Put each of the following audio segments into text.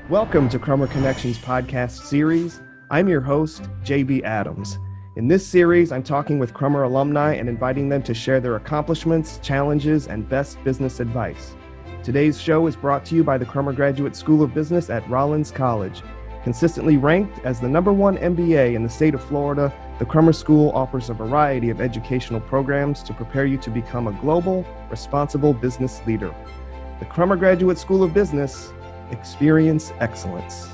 Welcome to Crummer Connections podcast series. I'm your host, JB Adams. In this series, I'm talking with Crummer alumni and inviting them to share their accomplishments, challenges, and best business advice. Today's show is brought to you by the Crummer Graduate School of Business at Rollins College. Consistently ranked as the #1 MBA in the state of Florida, the Crummer School offers a variety of educational programs to prepare you to become a global, responsible business leader. The Crummer Graduate School of Business, experience excellence.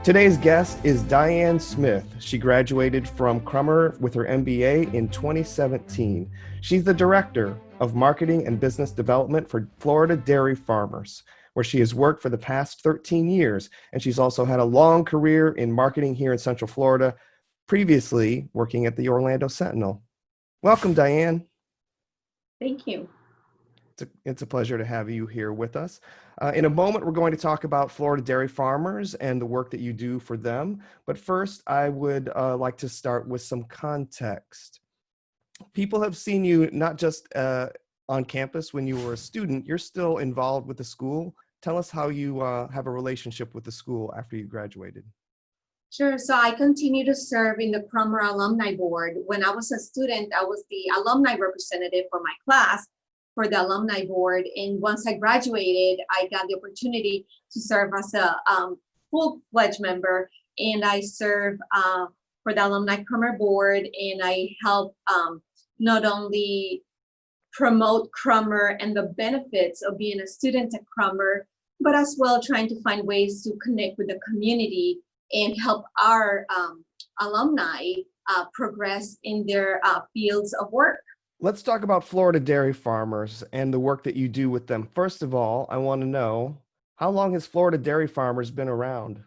Today's guest is Diahann Smith. She graduated from Crummer with her MBA in 2017. She's the Director of Marketing and Business Development for Florida Dairy Farmers, where she has worked for the past 13 years. And she's also had a long career in marketing here in Central Florida, previously working at the Orlando Sentinel. Welcome, Diahann. Thank you. It's a pleasure to have you here with us. In a moment, we're going to talk about Florida dairy farmers and the work that you do for them. But first, I would like to start with some context. People have seen you not just on campus when you were a student, you're still involved with the school. Tell us how you have a relationship with the school after you graduated. Sure. So I continue to serve in the Crummer Alumni Board. When I was a student, I was the alumni representative for my class for the alumni board. And once I graduated, I got the opportunity to serve as a full-fledged member. And I serve for the alumni Crummer board, and I help not only promote Crummer and the benefits of being a student at Crummer, but as well trying to find ways to connect with the community and help our alumni progress in their fields of work. Let's talk about Florida dairy farmers and the work that you do with them. First of all, I want to know, how long has Florida Dairy Farmers been around?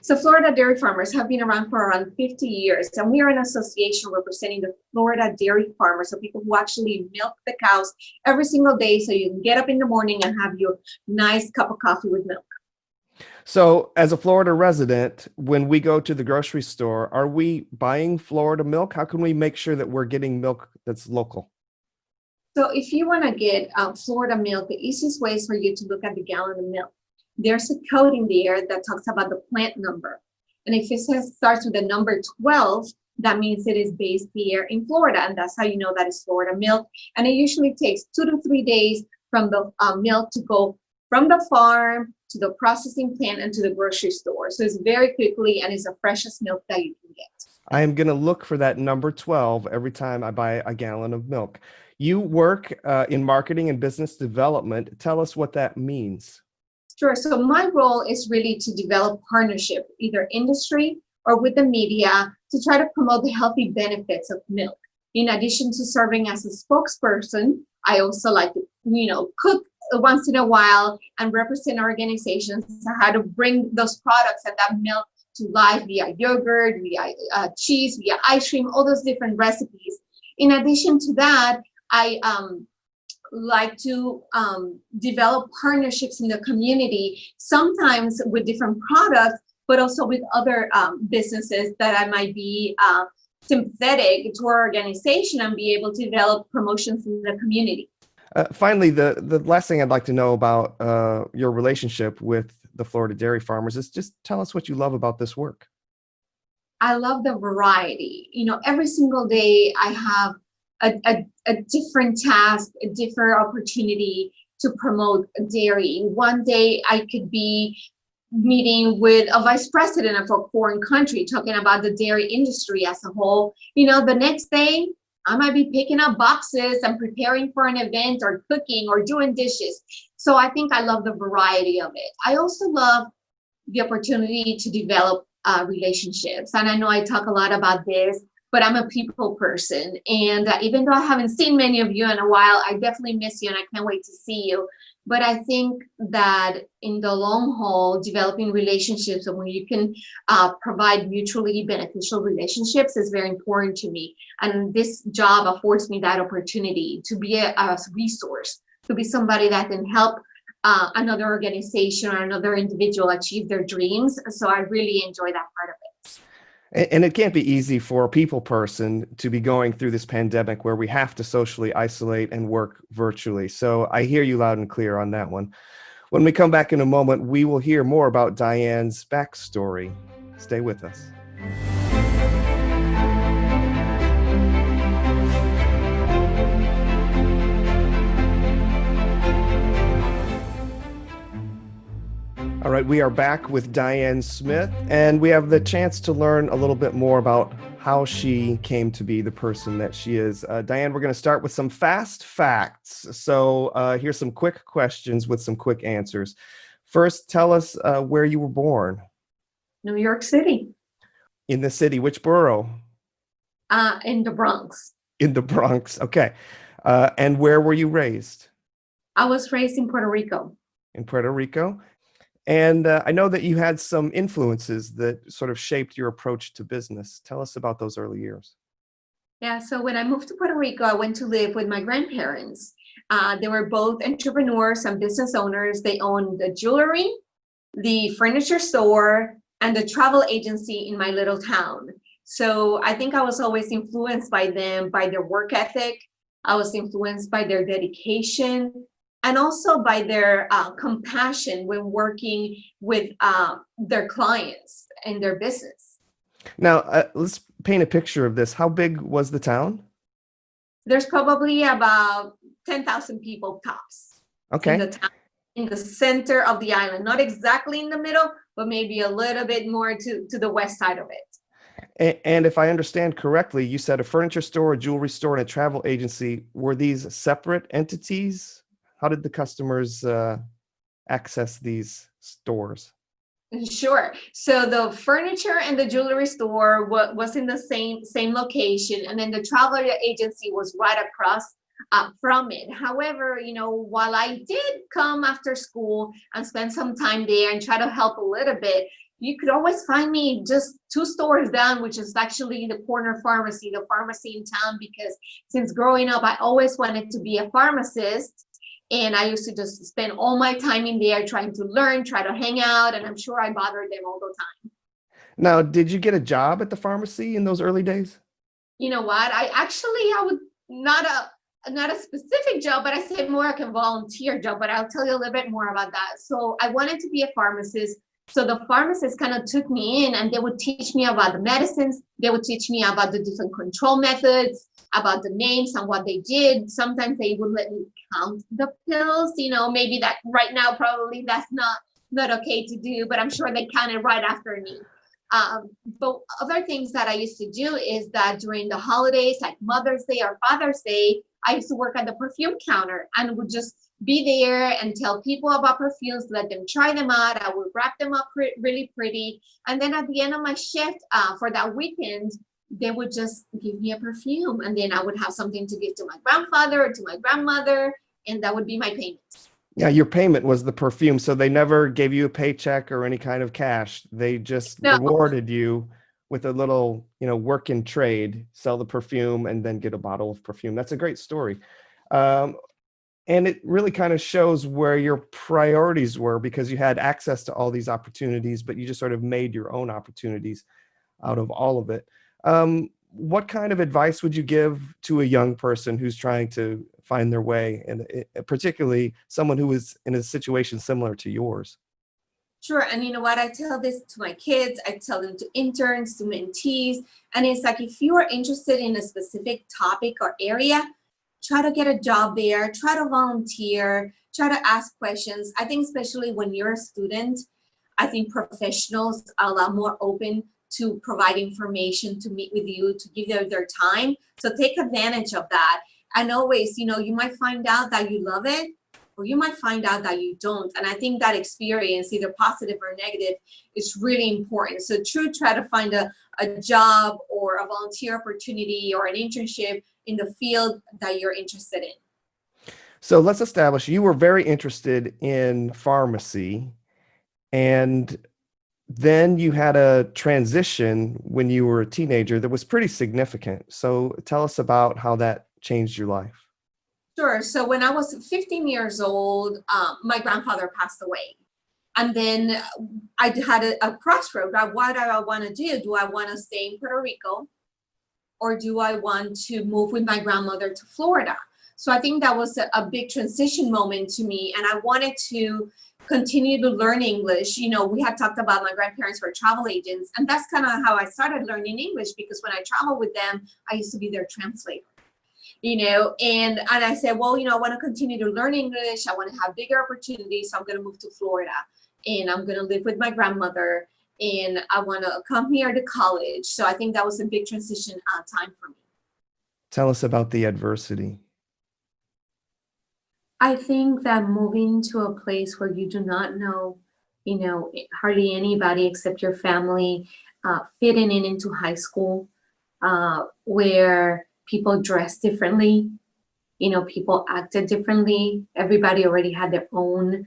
So Florida Dairy Farmers have been around for around 50 years, and we are an association representing the Florida dairy farmers, so people who actually milk the cows every single day, so you can get up in the morning and have your nice cup of coffee with milk. So as a Florida resident, when we go to the grocery store, are we buying Florida milk? How can we make sure that we're getting milk that's local? So if you want to get Florida milk, the easiest way is for you to look at the gallon of milk. There's a code in there that talks about the plant number. And if it starts with the number 12, that means it is based here in Florida. And that's how you know that it's Florida milk. And it usually takes 2 to 3 days from the milk to go from the farm to the processing plant and to the grocery store. So it's very quickly, and it's the freshest milk that you can get. I am going to look for that number 12 every time I buy a gallon of milk. You work in marketing and business development. Tell us what that means. Sure. So my role is really to develop partnership, either industry or with the media, to try to promote the healthy benefits of milk. In addition to serving as a spokesperson, I also like to, cook once in a while and represent organizations on how to bring those products and that milk to life via yogurt, via cheese, via ice cream, all those different recipes. In addition to that, I like to develop partnerships in the community, sometimes with different products, but also with other businesses that I might be sympathetic to our organization and be able to develop promotions in the community. Finally, the last thing I'd like to know about your relationship with the Florida dairy farmers is just tell us what you love about this work. I love the variety. Every single day I have a different task, a different opportunity to promote dairy. One day I could be meeting with a vice president of a foreign country talking about the dairy industry as a whole. The next day I might be picking up boxes and preparing for an event or cooking or doing dishes. So I think I love the variety of it. I also love the opportunity to develop relationships. And I know I talk a lot about this, but I'm a people person. And even though I haven't seen many of you in a while, I definitely miss you and I can't wait to see you. But I think that in the long haul, developing relationships and when you can provide mutually beneficial relationships is very important to me. And this job affords me that opportunity to be a resource, to be somebody that can help another organization or another individual achieve their dreams. So I really enjoy that part of it. And it can't be easy for a people person to be going through this pandemic where we have to socially isolate and work virtually. So I hear you loud and clear on that one. When we come back in a moment, we will hear more about Diahann's backstory. Stay with us. All right, we are back with Diahann Smith, and we have the chance to learn a little bit more about how she came to be the person that she is. Diahann, we're going to start with some fast facts. So here's some quick questions with some quick answers. First, tell us where you were born. New York City. In the city, which borough? In the Bronx. In the Bronx, okay. And where were you raised? I was raised in Puerto Rico. In Puerto Rico. And I know that you had some influences that sort of shaped your approach to business. Tell us about those early years. Yeah, so when I moved to Puerto Rico, I went to live with my grandparents. They were both entrepreneurs and business owners. They owned the jewelry, the furniture store, and the travel agency in my little town. So I think I was always influenced by them, by their work ethic. I was influenced by their dedication and also by their compassion when working with their clients and their business. Now, let's paint a picture of this. How big was the town? There's probably about 10,000 people tops. Okay. In the town, in the center of the island, not exactly in the middle, but maybe a little bit more to the west side of it. And if I understand correctly, you said a furniture store, a jewelry store, and a travel agency. Were these separate entities? How did the customers access these stores? Sure. So the furniture and the jewelry store was in the same location, and then the travel agency was right across from it. However, while I did come after school and spend some time there and try to help a little bit, you could always find me just 2 stores down, which is actually the corner pharmacy, the pharmacy in town, because since growing up, I always wanted to be a pharmacist. And I used to just spend all my time in there trying to learn, try to hang out, and I'm sure I bothered them all the time. Now, did you get a job at the pharmacy in those early days? You know what? I would not a specific job, but I said more like a volunteer job, but I'll tell you a little bit more about that. So I wanted to be a pharmacist. So the pharmacist kind of took me in and they would teach me about the medicines. They would teach me about the different control methods, about the names and what they did. Sometimes they would let me count the pills, maybe that right now, probably that's not okay to do, but I'm sure they counted right after me. But other things that I used to do is that during the holidays, like Mother's Day or Father's Day, I used to work at the perfume counter and would just be there and tell people about perfumes, let them try them out. I would wrap them up really pretty. And then at the end of my shift for that weekend, they would just give me a perfume. And then I would have something to give to my grandfather or to my grandmother. And that would be my payment. Yeah, your payment was the perfume. So they never gave you a paycheck or any kind of cash. They just rewarded you with a little, work in trade, sell the perfume and then get a bottle of perfume. That's a great story. And it really kind of shows where your priorities were because you had access to all these opportunities, but you just sort of made your own opportunities out of all of it. What kind of advice would you give to a young person who's trying to find their way, and particularly someone who is in a situation similar to yours? Sure. And you know what? I tell this to my kids. I tell them to interns, to mentees. And it's like, if you are interested in a specific topic or area, try to get a job there, try to volunteer, try to ask questions. I think especially when you're a student, I think professionals are a lot more open to provide information, to meet with you, to give you their time. So take advantage of that. And always, you might find out that you love it, or you might find out that you don't. And I think that experience, either positive or negative, is really important. So try to find a job or a volunteer opportunity or an internship in the field that you're interested in. So let's establish you were very interested in pharmacy, and then you had a transition when you were a teenager that was pretty significant. So tell us about how that changed your life. Sure. So when I was 15 years old, my grandfather passed away. And then I had a crossroad. What do I want to do? Do I want to stay in Puerto Rico, or do I want to move with my grandmother to Florida? So I think that was a big transition moment to me. And I wanted to continue to learn English. We had talked about my grandparents were travel agents, and that's kind of how I started learning English, because when I traveled with them, I used to be their translator. And I said, well, I want to continue to learn English. I want to have bigger opportunities. So I'm going to move to Florida, and I'm going to live with my grandmother, and I want to come here to college. So I think that was a big transition time for me. Tell us about the adversity. I think that moving to a place where you do not know, hardly anybody except your family, fitting into high school, where people dress differently, people acted differently. Everybody already had their own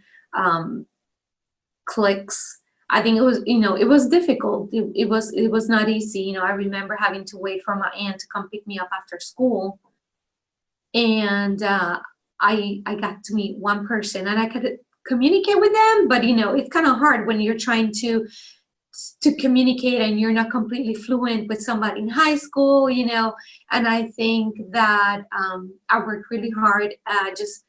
cliques. I think it was difficult. It was not easy. I remember having to wait for my aunt to come pick me up after school, and I got to meet one person, and I could communicate with them, but it's kind of hard when you're trying to communicate and you're not completely fluent with somebody in high school, and I think that I worked really hard just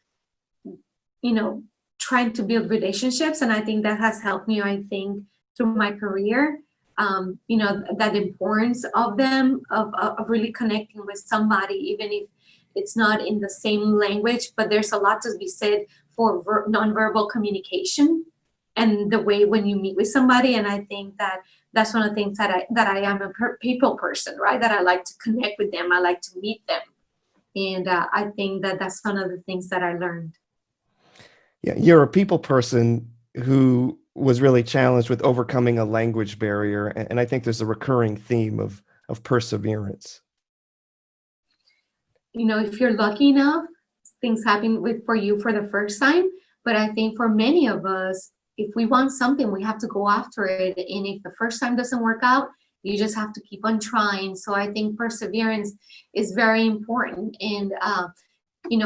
trying to build relationships, and I think that has helped me, I think, through my career. That importance of them, of really connecting with somebody, even if it's not in the same language, but there's a lot to be said for nonverbal communication and the way when you meet with somebody. And I think that that's one of the things that I am a people person, right? That I like to connect with them. I like to meet them. And I think that that's one of the things that I learned. Yeah, you're a people person who was really challenged with overcoming a language barrier. And I think there's a recurring theme of perseverance. If you're lucky enough, things happen for you for the first time. But I think for many of us, if we want something, we have to go after it. And if the first time doesn't work out, you just have to keep on trying. So I think perseverance is very important in,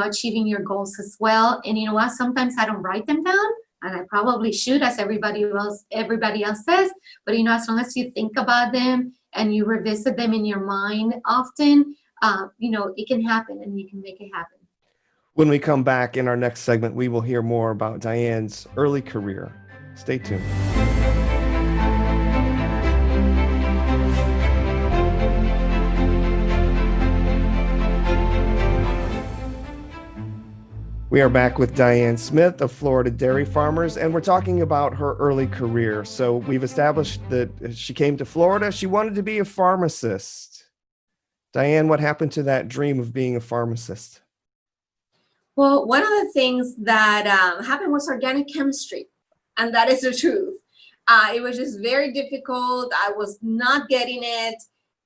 achieving your goals as well. And you know what? Sometimes I don't write them down, and I probably should, as everybody else says. But as long as you think about them and you revisit them in your mind often, it can happen, and you can make it happen. When we come back in our next segment, we will hear more about Diahann's early career. Stay tuned. We are back with Diahann Smith of Florida Dairy Farmers, and we're talking about her early career. So we've established that she came to Florida. She wanted to be a pharmacist. Diahann, what happened to that dream of being a pharmacist? Well, one of the things that happened was organic chemistry, and that is the truth. It was just very difficult. I was not getting it.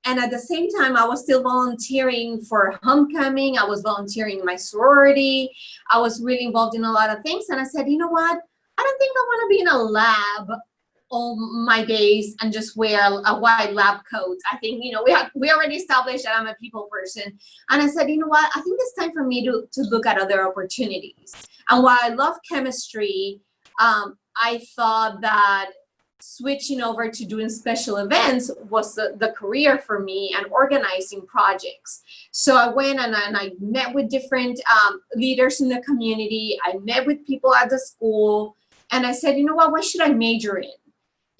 And at the same time, I was still volunteering for homecoming. I was volunteering in my sorority. I was really involved in a lot of things. And I said, you know what? I don't think I want to be in a lab all my days and just wear a white lab coat. I think, we already established that I'm a people person. And I said, you know what? I think it's time for me to look at other opportunities. And while I love chemistry, I thought that switching over to doing special events was the career for me, and organizing projects. So I went and I met with different leaders in the community. I met with people at the school, and I said, you know what should I major in?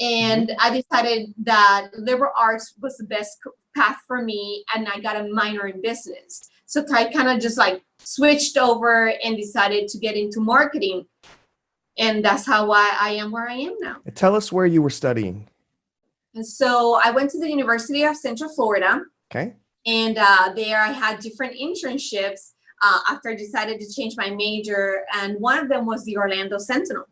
And I decided that liberal arts was the best path for me, and I got a minor in business. So I kind of just switched over and decided to get into marketing. And that's how I am where I am now. Tell us where you were studying. And so I went to the University of Central Florida. Okay. And there I had different internships after I decided to change my major. And one of them was the Orlando Sentinel.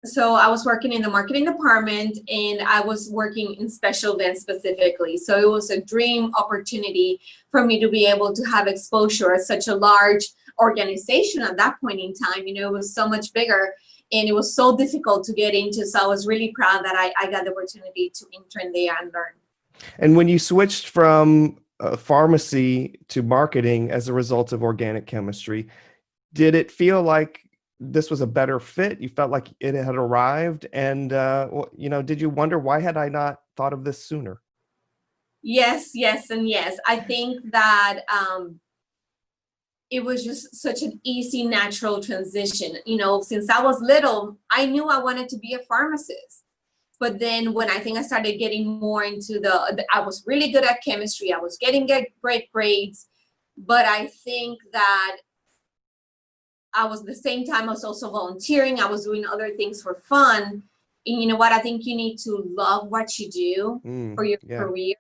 So I was working in the marketing department, and I was working in special events specifically. So it was a dream opportunity for me to be able to have exposure at such a large organization at that point in time. It was so much bigger, and it was so difficult to get into. So I was really proud that I got the opportunity to intern there and learn. And when you switched from pharmacy to marketing as a result of organic chemistry, did it feel like this was a better fit? You felt like it had arrived, and did you wonder, why had I not thought of this sooner? Yes, and yes. I think that it was just such an easy, natural transition. Since I was little, I knew I wanted to be a pharmacist. But then when I think I started getting more into I was really good at chemistry. I was getting great grades. But I think that the same time I was also volunteering. I was doing other things for fun. And you know what? I think you need to love what you do for your career.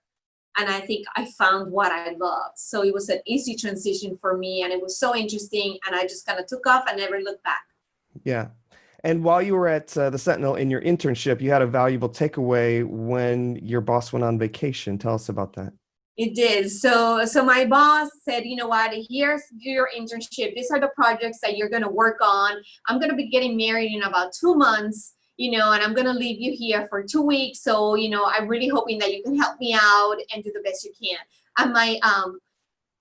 And I think I found what I loved. So it was an easy transition for me, and it was so interesting. And I just kind of took off and never looked back. Yeah. And while you were at the Sentinel in your internship, you had a valuable takeaway when your boss went on vacation. Tell us about that. It did. So my boss said, you know what, here's your internship. These are the projects that you're going to work on. I'm going to be getting married in about 2 months, and I'm going to leave you here for 2 weeks. So, I'm really hoping that you can help me out and do the best you can. And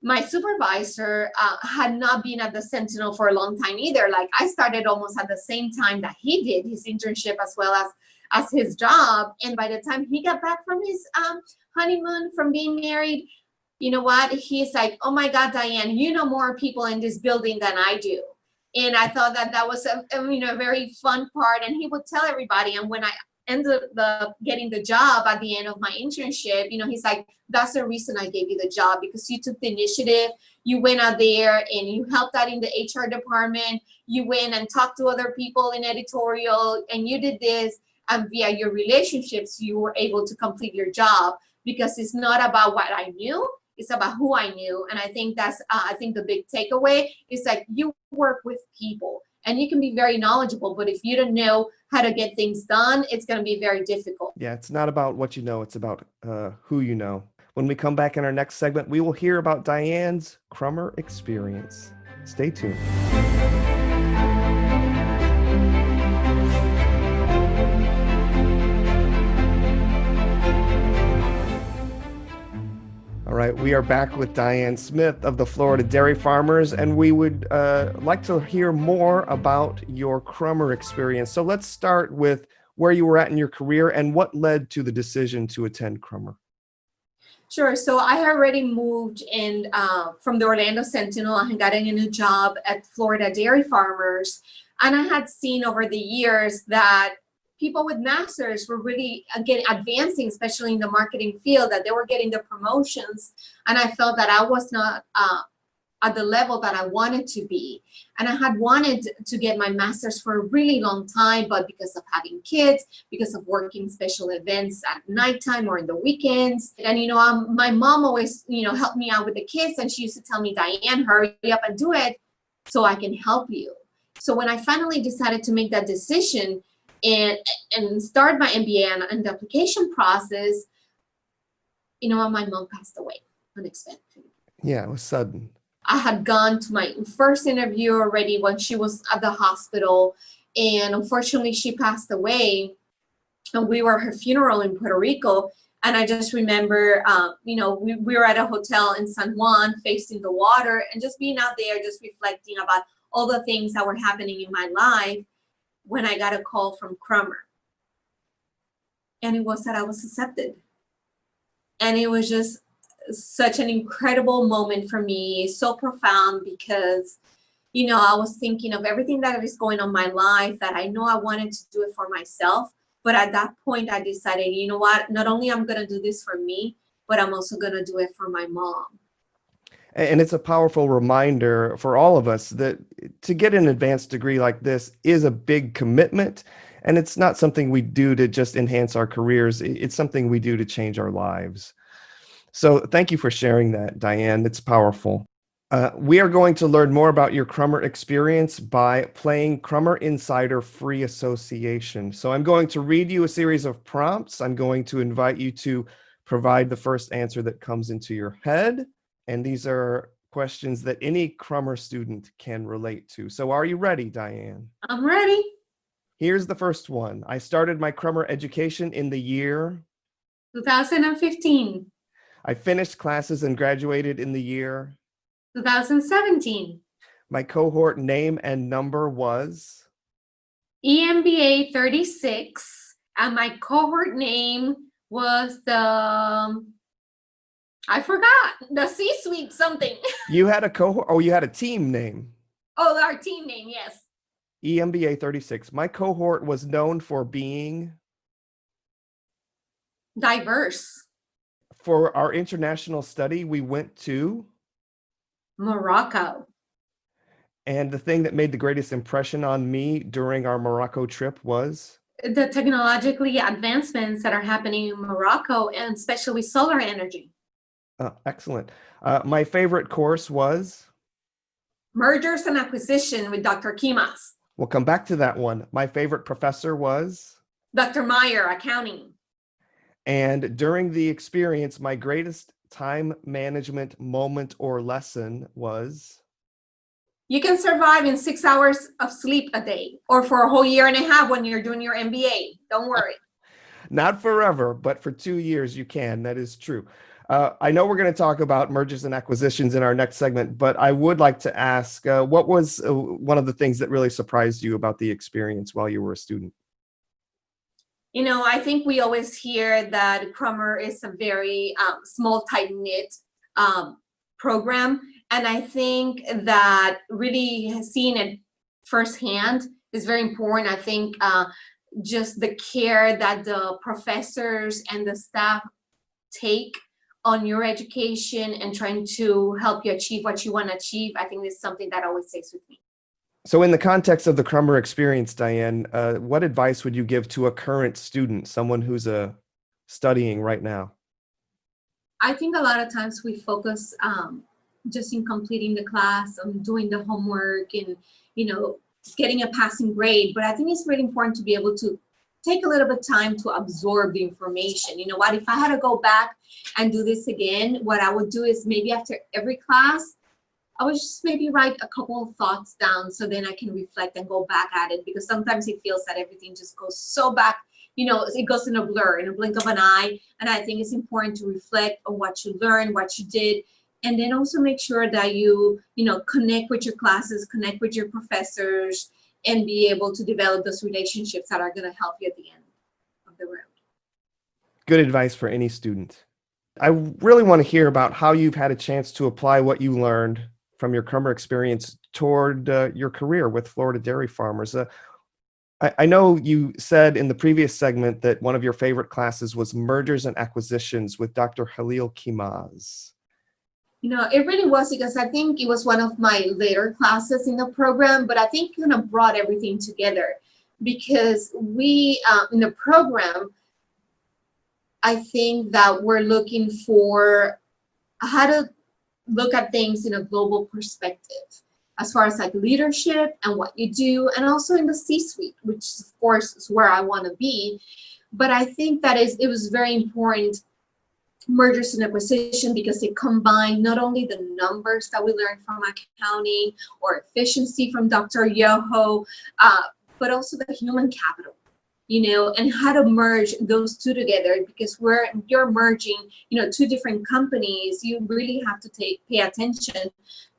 my supervisor had not been at the Sentinel for a long time either. Like, I started almost at the same time that he did his internship as well as his job. And by the time he got back from his honeymoon, from being married, you know what? He's like, oh my God, Diane, you know more people in this building than I do. And I thought that was a very fun part. And he would tell everybody. And when I ended up getting the job at the end of my internship, he's like, that's the reason I gave you the job, because you took the initiative. You went out there and you helped out in the HR department. You went and talked to other people in editorial, and you did this. And via your relationships, you were able to complete your job, because it's not about what I knew. It's about who I knew. And I think that's, the big takeaway is like, you work with people and you can be very knowledgeable, but if you don't know how to get things done, it's going to be very difficult. Yeah, it's not about what you know, it's about who you know. When we come back in our next segment, we will hear about Diann's Crummer experience. Stay tuned. All right, we are back with Diahann Smith of the Florida Dairy Farmers, and we would like to hear more about your Crummer experience. So let's start with where you were at in your career and what led to the decision to attend Crummer. Sure. So I had already moved in from the Orlando Sentinel. I had gotten a new job at Florida Dairy Farmers, and I had seen over the years that people with masters were really advancing, especially in the marketing field, that they were getting the promotions. And I felt that I was not at the level that I wanted to be. And I had wanted to get my master's for a really long time, but because of having kids, because of working special events at nighttime or in the weekends. And, my mom always, helped me out with the kids. And she used to tell me, Diane, hurry up and do it so I can help you. So when I finally decided to make that decision, and start my MBA and the application process, my mom passed away unexpectedly. Yeah, it was sudden. I had gone to my first interview already when she was at the hospital, and unfortunately she passed away, and we were at her funeral in Puerto Rico. And I just remember, we were at a hotel in San Juan facing the water, and just being out there, just reflecting about all the things that were happening in my life, when I got a call from Crummer. And it was that I was accepted. And it was just such an incredible moment for me, so profound, because, I was thinking of everything that is going on in my life, that I know I wanted to do it for myself. But at that point, I decided, you know what, not only I'm going to do this for me, but I'm also going to do it for my mom. And it's a powerful reminder for all of us that to get an advanced degree like this is a big commitment. And it's not something we do to just enhance our careers. It's something we do to change our lives. So thank you for sharing that, Diann. It's powerful. We are going to learn more about your Crummer experience by playing Crummer Insider Free Association. So I'm going to read you a series of prompts. I'm going to invite you to provide the first answer that comes into your head. And these are questions that any Crummer student can relate to. So are you ready, Diann? I'm ready. Here's the first one. I started my Crummer education in the year 2015. I finished classes and graduated in the year 2017. My cohort name and number was EMBA 36, and my cohort name was the I forgot the C-suite something. You had a cohort, oh, you had a team name. Oh, our team name, yes. EMBA’36. My cohort was known for being, Diverse. for our international study, we went to, Morocco. and the thing that made the greatest impression on me during our Morocco trip was? The technologically advancements that are happening in Morocco, and especially with solar energy. Excellent. My favorite course was? Mergers and acquisition with Dr. Kimas. We'll come back to that one. My favorite professor was? Dr. Meyer, accounting. And during the experience, my greatest time management moment or lesson was? You can survive in 6 hours of sleep a day, or for a whole year and a half when you're doing your MBA. Don't worry. Not forever, but for 2 years you can. That is true. I know we're going to talk about mergers and acquisitions in our next segment, but I would like to ask, what was one of the things that really surprised you about the experience while you were a student? You know, I think we always hear that Crummer is a very small, tight-knit program. And I think that really seeing it firsthand is very important. I think just the care that the professors and the staff take on your education and trying to help you achieve what you want to achieve, I think is something that always stays with me. So in the context of the Crummer experience, Diahann, what advice would you give to a current student, someone who's studying right now? I think a lot of times we focus just in completing the class, on doing the homework, and getting a passing grade. But I think it's really important to be able to take a little bit of time to absorb the information. You know what? If I had to go back and do this again, what I would do is maybe after every class, I would just maybe write a couple of thoughts down so then I can reflect and go back at it, because sometimes it feels that everything just goes so back, it goes in a blur, in a blink of an eye. And I think it's important to reflect on what you learned, what you did, and then also make sure that you connect with your classes, connect with your professors, and be able to develop those relationships that are going to help you at the end of the road. Good advice for any student. I really want to hear about how you've had a chance to apply what you learned from your Crummer experience toward your career with Florida dairy farmers. I know you said in the previous segment that one of your favorite classes was Mergers and Acquisitions with Dr. Halil Kimaz. It really was, because I think it was one of my later classes in the program, but I think kind of brought everything together, because we, in the program, I think that we're looking for how to look at things in a global perspective, as far as like leadership and what you do, and also in the C-suite, which of course is where I want to be. But I think that it was very important, mergers and acquisition, because it combined not only the numbers that we learned from accounting or efficiency from Dr. Yoho, but also the human capital, and how to merge those two together, because you're merging, two different companies, you really have to pay attention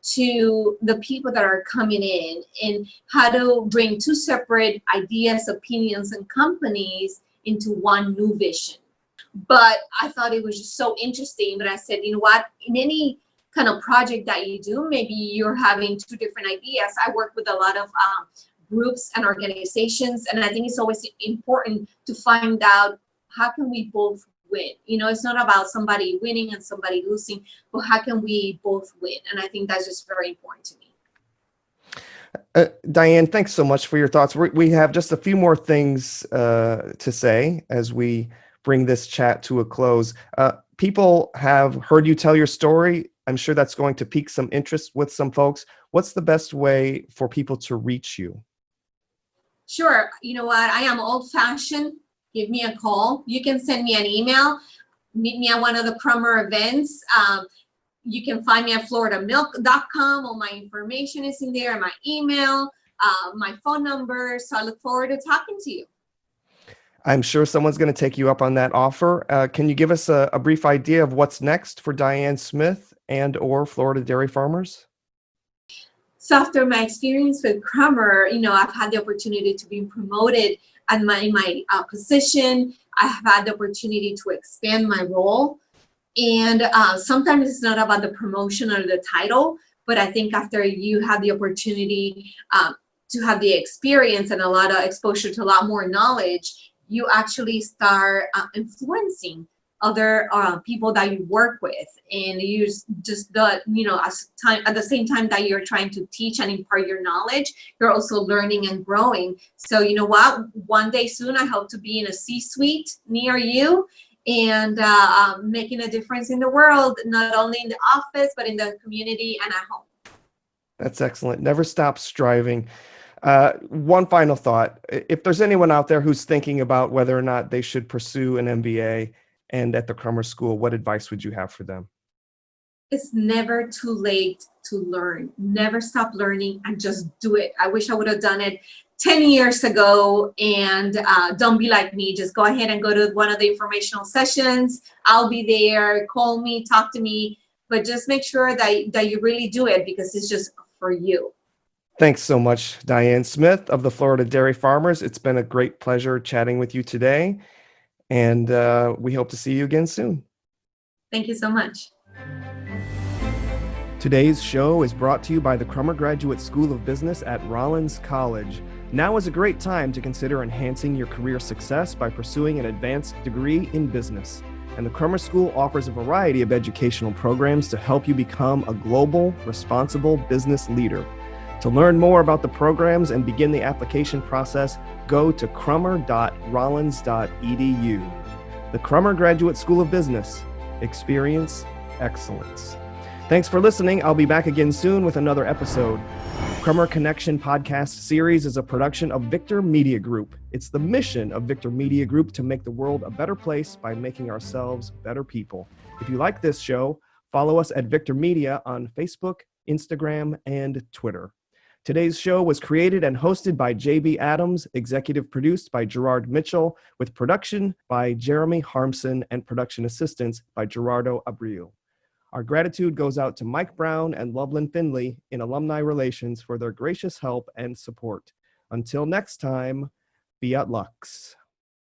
to the people that are coming in, and how to bring two separate ideas, opinions, and companies into one new vision. But I thought it was just so interesting that I said, you know what, in any kind of project that you do, maybe you're having two different ideas. I work with a lot of groups and organizations, and I think it's always important to find out how can we both win. It's not about somebody winning and somebody losing, but how can we both win? And I think that's just very important to me. Diahann, thanks so much for your thoughts. We have just a few more things to say as we bring this chat to a close. People have heard you tell your story. I'm sure that's going to pique some interest with some folks. What's the best way for people to reach you? Sure. You know what? I am old-fashioned. Give me a call. You can send me an email. Meet me at one of the Crummer events. You can find me at floridamilk.com. All my information is in there, my email, my phone number. So I look forward to talking to you. I'm sure someone's going to take you up on that offer. Can you give us a brief idea of what's next for Diahann Smith and or Florida dairy farmers? So after my experience with Crummer, I've had the opportunity to be promoted in my position. I have had the opportunity to expand my role. And sometimes it's not about the promotion or the title, but I think after you have the opportunity to have the experience and a lot of exposure to a lot more knowledge, you actually start influencing other people that you work with, and you just at the same time that you're trying to teach and impart your knowledge, you're also learning and growing. So you know what, one day soon I hope to be in a C-suite near you, and making a difference in the world, not only in the office but in the community and at home. That's excellent. Never stop striving. One final thought. If there's anyone out there who's thinking about whether or not they should pursue an MBA and at the Crummer School, what advice would you have for them? It's never too late to learn. Never stop learning and just do it. I wish I would have done it 10 years ago, and don't be like me. Just go ahead and go to one of the informational sessions. I'll be there. Call me, talk to me, but just make sure that you really do it, because it's just for you. Thanks so much, Diahann Smith of the Florida Dairy Farmers. It's been a great pleasure chatting with you today, and we hope to see you again soon. Thank you so much. Today's show is brought to you by the Crummer Graduate School of Business at Rollins College. Now is a great time to consider enhancing your career success by pursuing an advanced degree in business. And the Crummer School offers a variety of educational programs to help you become a global, responsible business leader. To learn more about the programs and begin the application process, go to crummer.rollins.edu. The Crummer Graduate School of Business. Experience excellence. Thanks for listening. I'll be back again soon with another episode. Crummer Connection podcast series is a production of Victor Media Group. It's the mission of Victor Media Group to make the world a better place by making ourselves better people. If you like this show, follow us at Victor Media on Facebook, Instagram, and Twitter. Today's show was created and hosted by JB Adams, executive produced by Gerard Mitchell, with production by Jeremy Harmsen and production assistance by Gerardo Abril. Our gratitude goes out to Mike Brown and Loveland Finley in Alumni Relations for their gracious help and support. Until next time, fiat lux.